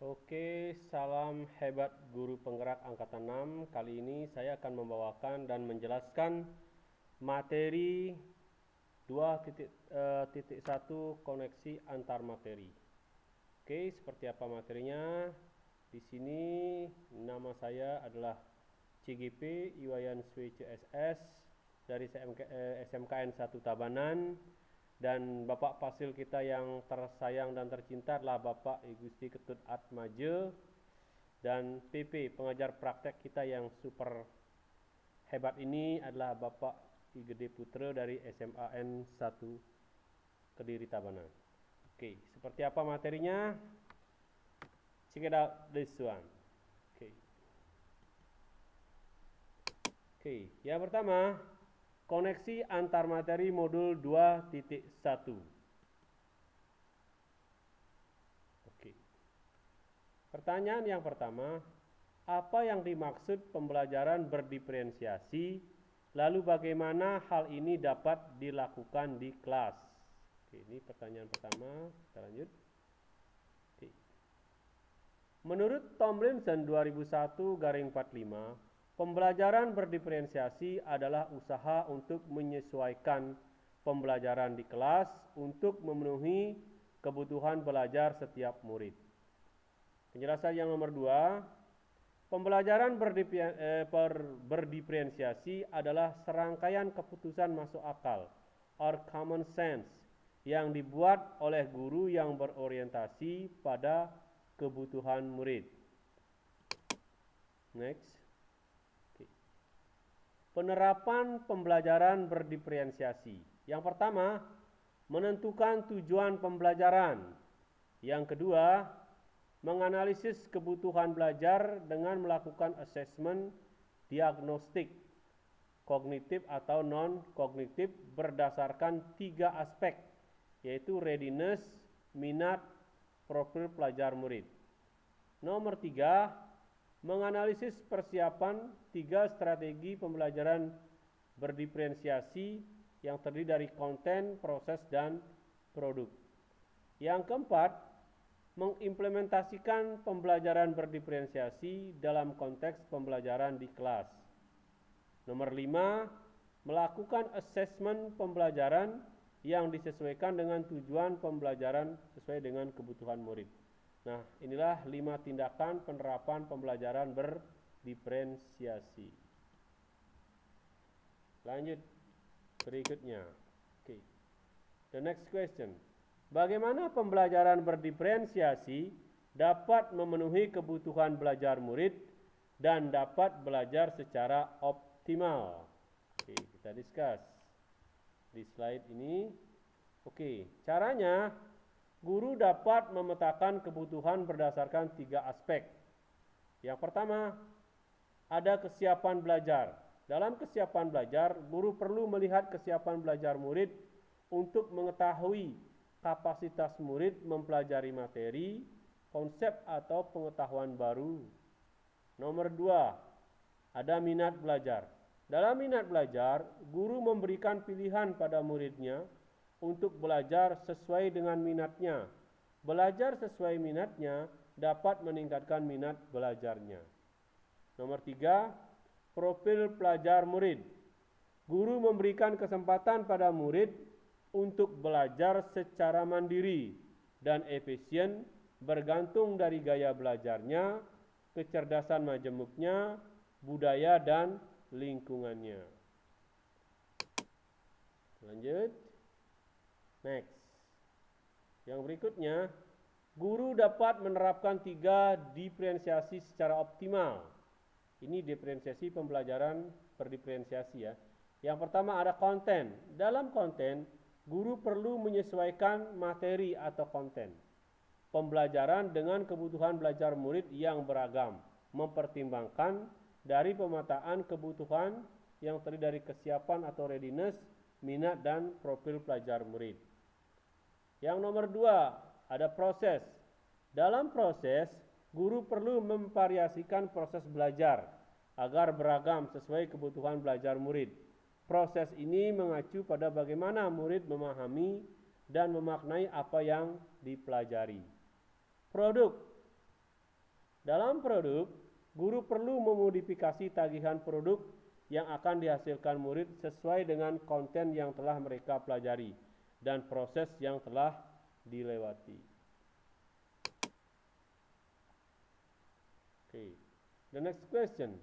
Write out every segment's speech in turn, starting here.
Oke, salam hebat guru penggerak angkatan 6. Kali ini saya akan membawakan dan menjelaskan materi 2.1 koneksi antar materi. Oke, seperti apa materinya? Di sini nama saya adalah CGP Iwayan Swece SS dari SMKN 1 Tabanan. Dan Bapak Fasil kita yang tersayang dan tercinta adalah Bapak Igusti Ketut Atmaje, dan PP pengajar praktek kita yang super hebat ini adalah Bapak Ki Gede Putra dari SMAN 1 Kediri Tabanan. Oke, seperti apa materinya? Check it out this one. Oke, yang pertama, koneksi antar materi modul 2.1. Oke. Pertanyaan yang pertama, apa yang dimaksud pembelajaran berdiferensiasi? Lalu bagaimana hal ini dapat dilakukan di kelas? Oke, ini pertanyaan pertama. Kita lanjut. Oke. Menurut Tomlinson 2001-45, pembelajaran berdiferensiasi adalah usaha untuk menyesuaikan pembelajaran di kelas untuk memenuhi kebutuhan belajar setiap murid. Penjelasan yang nomor 2, pembelajaran berdiferensiasi adalah serangkaian keputusan masuk akal or common sense yang dibuat oleh guru yang berorientasi pada kebutuhan murid. Next. Penerapan pembelajaran berdiferensiasi. Yang pertama, menentukan tujuan pembelajaran. Yang kedua, menganalisis kebutuhan belajar dengan melakukan assessment diagnostik kognitif atau non-kognitif berdasarkan 3 aspek, yaitu readiness, minat, profil pelajar murid. Nomor 3, menganalisis persiapan 3 strategi pembelajaran berdiferensiasi yang terdiri dari konten, proses, dan produk. Yang keempat, mengimplementasikan pembelajaran berdiferensiasi dalam konteks pembelajaran di kelas. Nomor 5, melakukan assessment pembelajaran yang disesuaikan dengan tujuan pembelajaran sesuai dengan kebutuhan murid. Nah, inilah 5 tindakan penerapan pembelajaran berdiferensiasi. Lanjut berikutnya. Okay. The next question. Bagaimana pembelajaran berdiferensiasi dapat memenuhi kebutuhan belajar murid dan dapat belajar secara optimal? Oke, kita discuss di slide ini. Oke, caranya, guru dapat memetakan kebutuhan berdasarkan 3 aspek. Yang pertama, ada kesiapan belajar. Dalam kesiapan belajar, guru perlu melihat kesiapan belajar murid untuk mengetahui kapasitas murid mempelajari materi, konsep atau pengetahuan baru. Nomor 2, ada minat belajar. Dalam minat belajar, guru memberikan pilihan pada muridnya untuk belajar sesuai dengan minatnya. Belajar sesuai minatnya dapat meningkatkan minat belajarnya. Nomor 3, profil pelajar murid. Guru memberikan kesempatan pada murid untuk belajar secara mandiri dan efisien bergantung dari gaya belajarnya, kecerdasan majemuknya, budaya, dan lingkungannya. Lanjut. Next. Yang berikutnya, guru dapat menerapkan 3 diferensiasi secara optimal. Ini diferensiasi pembelajaran berdiferensiasi ya. Yang pertama ada konten. Dalam konten, guru perlu menyesuaikan materi atau konten pembelajaran dengan kebutuhan belajar murid yang beragam, mempertimbangkan dari pemetaan kebutuhan yang terdiri dari kesiapan atau readiness, minat, dan profil pelajar murid. Yang nomor 2, ada proses. Dalam proses, guru perlu memvariasikan proses belajar agar beragam sesuai kebutuhan belajar murid. Proses ini mengacu pada bagaimana murid memahami dan memaknai apa yang dipelajari. Produk. Dalam produk, guru perlu memodifikasi tagihan produk yang akan dihasilkan murid sesuai dengan konten yang telah mereka pelajari dan proses yang telah dilewati. Okay. The next question.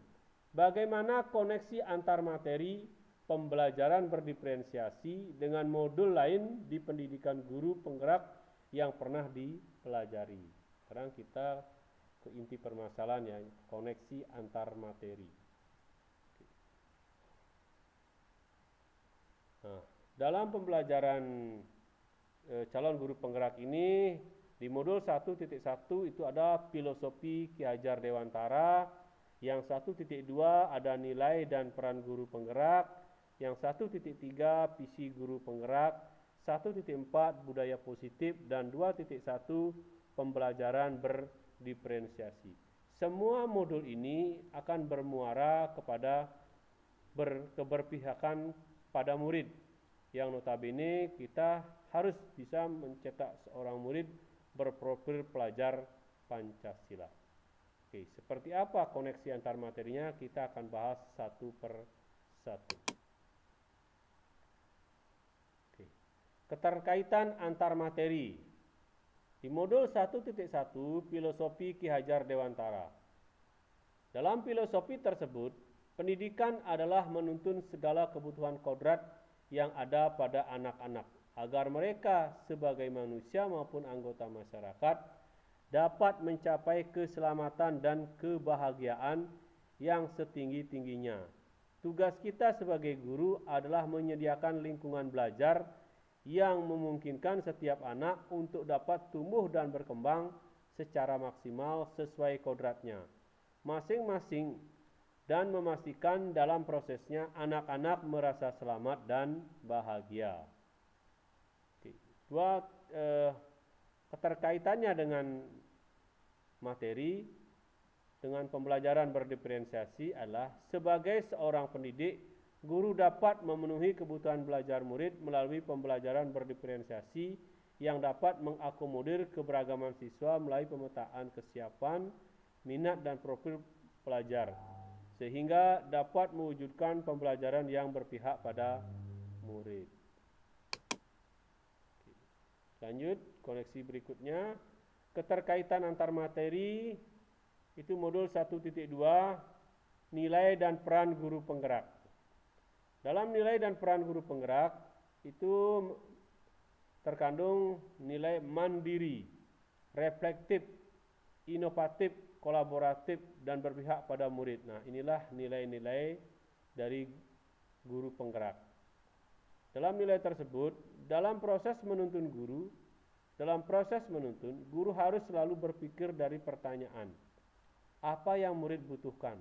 Bagaimana koneksi antar materi pembelajaran berdiferensiasi dengan modul lain di pendidikan guru penggerak yang pernah dipelajari? Sekarang kita ke inti permasalahan ya, koneksi antar materi. Nah, dalam pembelajaran calon guru penggerak ini di modul 1.1 itu ada filosofi Ki Hajar Dewantara, yang 1.2 ada nilai dan peran guru penggerak, yang 1.3 visi guru penggerak, 1.4 budaya positif, dan 2.1 pembelajaran berdiferensiasi. Semua modul ini akan bermuara kepada keberpihakan pada murid, yang notabene kita harus bisa mencetak seorang murid berprofil pelajar Pancasila. Oke, seperti apa koneksi antar materinya kita akan bahas satu per satu. Oke. Keterkaitan antar materi. Di modul 1.1 filosofi Ki Hajar Dewantara. Dalam filosofi tersebut, pendidikan adalah menuntun segala kebutuhan kodrat yang ada pada anak-anak agar mereka sebagai manusia maupun anggota masyarakat dapat mencapai keselamatan dan kebahagiaan yang setinggi-tingginya. Tugas kita sebagai guru adalah menyediakan lingkungan belajar yang memungkinkan setiap anak untuk dapat tumbuh dan berkembang secara maksimal sesuai kodratnya masing-masing, dan memastikan dalam prosesnya anak-anak merasa selamat dan bahagia. Dua keterkaitannya dengan materi, dengan pembelajaran berdiferensiasi adalah sebagai seorang pendidik, guru dapat memenuhi kebutuhan belajar murid melalui pembelajaran berdiferensiasi yang dapat mengakomodir keberagaman siswa melalui pemetaan kesiapan, minat dan profil pelajar, sehingga dapat mewujudkan pembelajaran yang berpihak pada murid. Lanjut, koneksi berikutnya, keterkaitan antar materi, itu modul 1.2, nilai dan peran guru penggerak. Dalam nilai dan peran guru penggerak, itu terkandung nilai mandiri, reflektif, inovatif, kolaboratif, dan berpihak pada murid. Nah, inilah nilai-nilai dari guru penggerak. Dalam nilai tersebut, dalam proses menuntun guru harus selalu berpikir dari pertanyaan, apa yang murid butuhkan,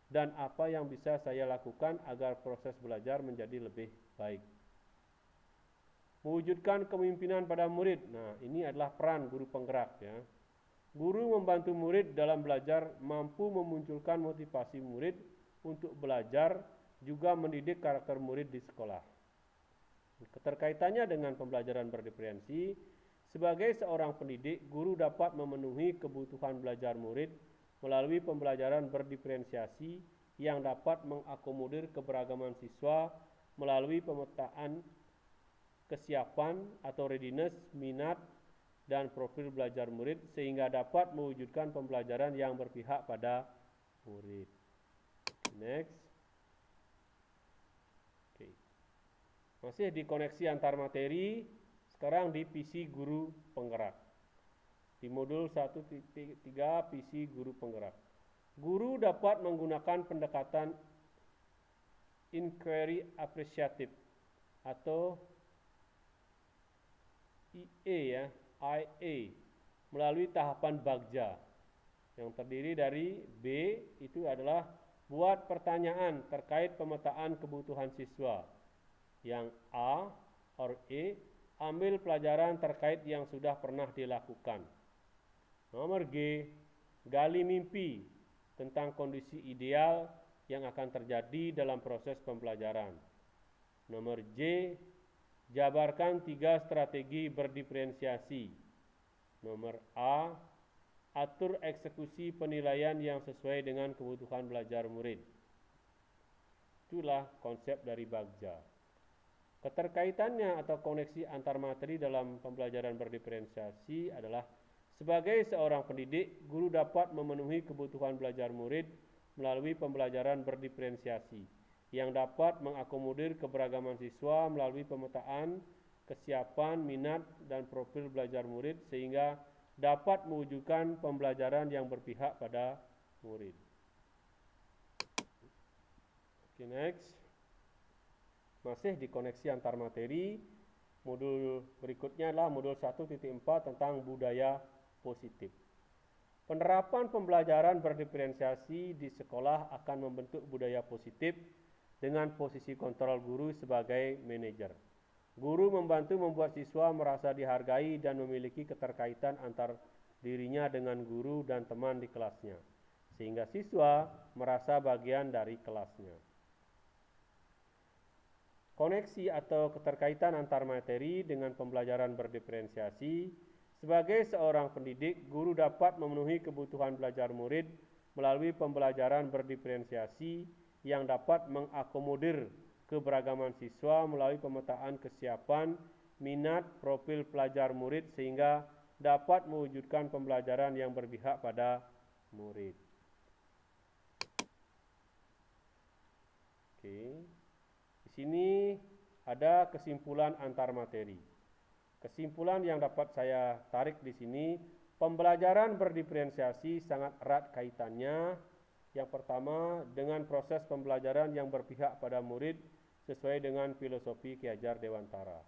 dan apa yang bisa saya lakukan agar proses belajar menjadi lebih baik. Mewujudkan kepemimpinan pada murid. Nah, ini adalah peran guru penggerak ya. Guru membantu murid dalam belajar, mampu memunculkan motivasi murid untuk belajar, juga mendidik karakter murid di sekolah. Keterkaitannya dengan pembelajaran berdiferensi, sebagai seorang pendidik, guru dapat memenuhi kebutuhan belajar murid melalui pembelajaran berdiferensiasi yang dapat mengakomodir keberagaman siswa melalui pemetaan kesiapan atau readiness, minat, dan profil belajar murid, sehingga dapat mewujudkan pembelajaran yang berpihak pada murid. Next. Oke. Masih di koneksi antar materi, sekarang di visi guru penggerak. Di modul 1.3 visi guru penggerak. Guru dapat menggunakan pendekatan inquiry appreciative atau IA melalui tahapan bagja yang terdiri dari B itu adalah buat pertanyaan terkait pemetaan kebutuhan siswa, yang A or E ambil pelajaran terkait yang sudah pernah dilakukan. Nomor G, gali mimpi tentang kondisi ideal yang akan terjadi dalam proses pembelajaran. Nomor J, jabarkan 3 strategi berdiferensiasi. Nomor A, Atur eksekusi penilaian yang sesuai dengan kebutuhan belajar murid. Itulah konsep dari Bagja. Keterkaitannya atau koneksi antar materi dalam pembelajaran berdiferensiasi adalah sebagai seorang pendidik, guru dapat memenuhi kebutuhan belajar murid melalui pembelajaran berdiferensiasi yang dapat mengakomodir keberagaman siswa melalui pemetaan, kesiapan, minat, dan profil belajar murid sehingga dapat mewujudkan pembelajaran yang berpihak pada murid. Okay, next. Masih di koneksi antar materi, modul berikutnya adalah modul 1.4 tentang budaya positif. Penerapan pembelajaran berdiferensiasi di sekolah akan membentuk budaya positif dengan posisi kontrol guru sebagai manajer. Guru membantu membuat siswa merasa dihargai dan memiliki keterkaitan antar dirinya dengan guru dan teman di kelasnya, sehingga siswa merasa bagian dari kelasnya. Koneksi atau keterkaitan antar materi dengan pembelajaran berdiferensiasi. Sebagai seorang pendidik, guru dapat memenuhi kebutuhan belajar murid melalui pembelajaran berdiferensiasi yang dapat mengakomodir keberagaman siswa melalui pemetaan kesiapan, minat, profil pelajar murid sehingga dapat mewujudkan pembelajaran yang berpihak pada murid. Oke. Di sini ada kesimpulan antar materi. Kesimpulan yang dapat saya tarik di sini, pembelajaran berdiferensiasi sangat erat kaitannya. Yang pertama, dengan proses pembelajaran yang berpihak pada murid sesuai dengan filosofi Ki Hajar Dewantara.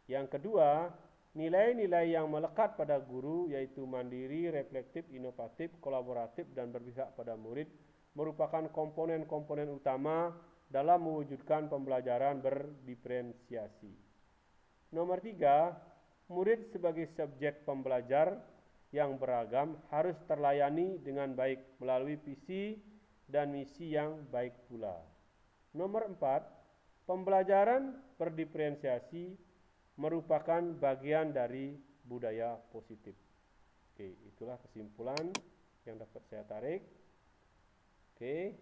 Yang kedua, nilai-nilai yang melekat pada guru yaitu mandiri, reflektif, inovatif, kolaboratif, dan berpihak pada murid merupakan komponen-komponen utama dalam mewujudkan pembelajaran berdiferensiasi. Nomor 3, murid sebagai subjek pembelajar yang beragam harus terlayani dengan baik melalui visi dan misi yang baik pula. Nomor 4, pembelajaran berdiferensiasi merupakan bagian dari budaya positif. Oke, itulah kesimpulan yang dapat saya tarik. Oke,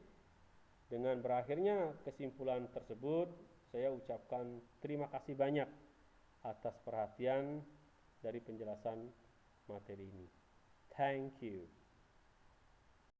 dengan berakhirnya kesimpulan tersebut, saya ucapkan terima kasih banyak atas perhatian dari penjelasan materi ini. Thank you.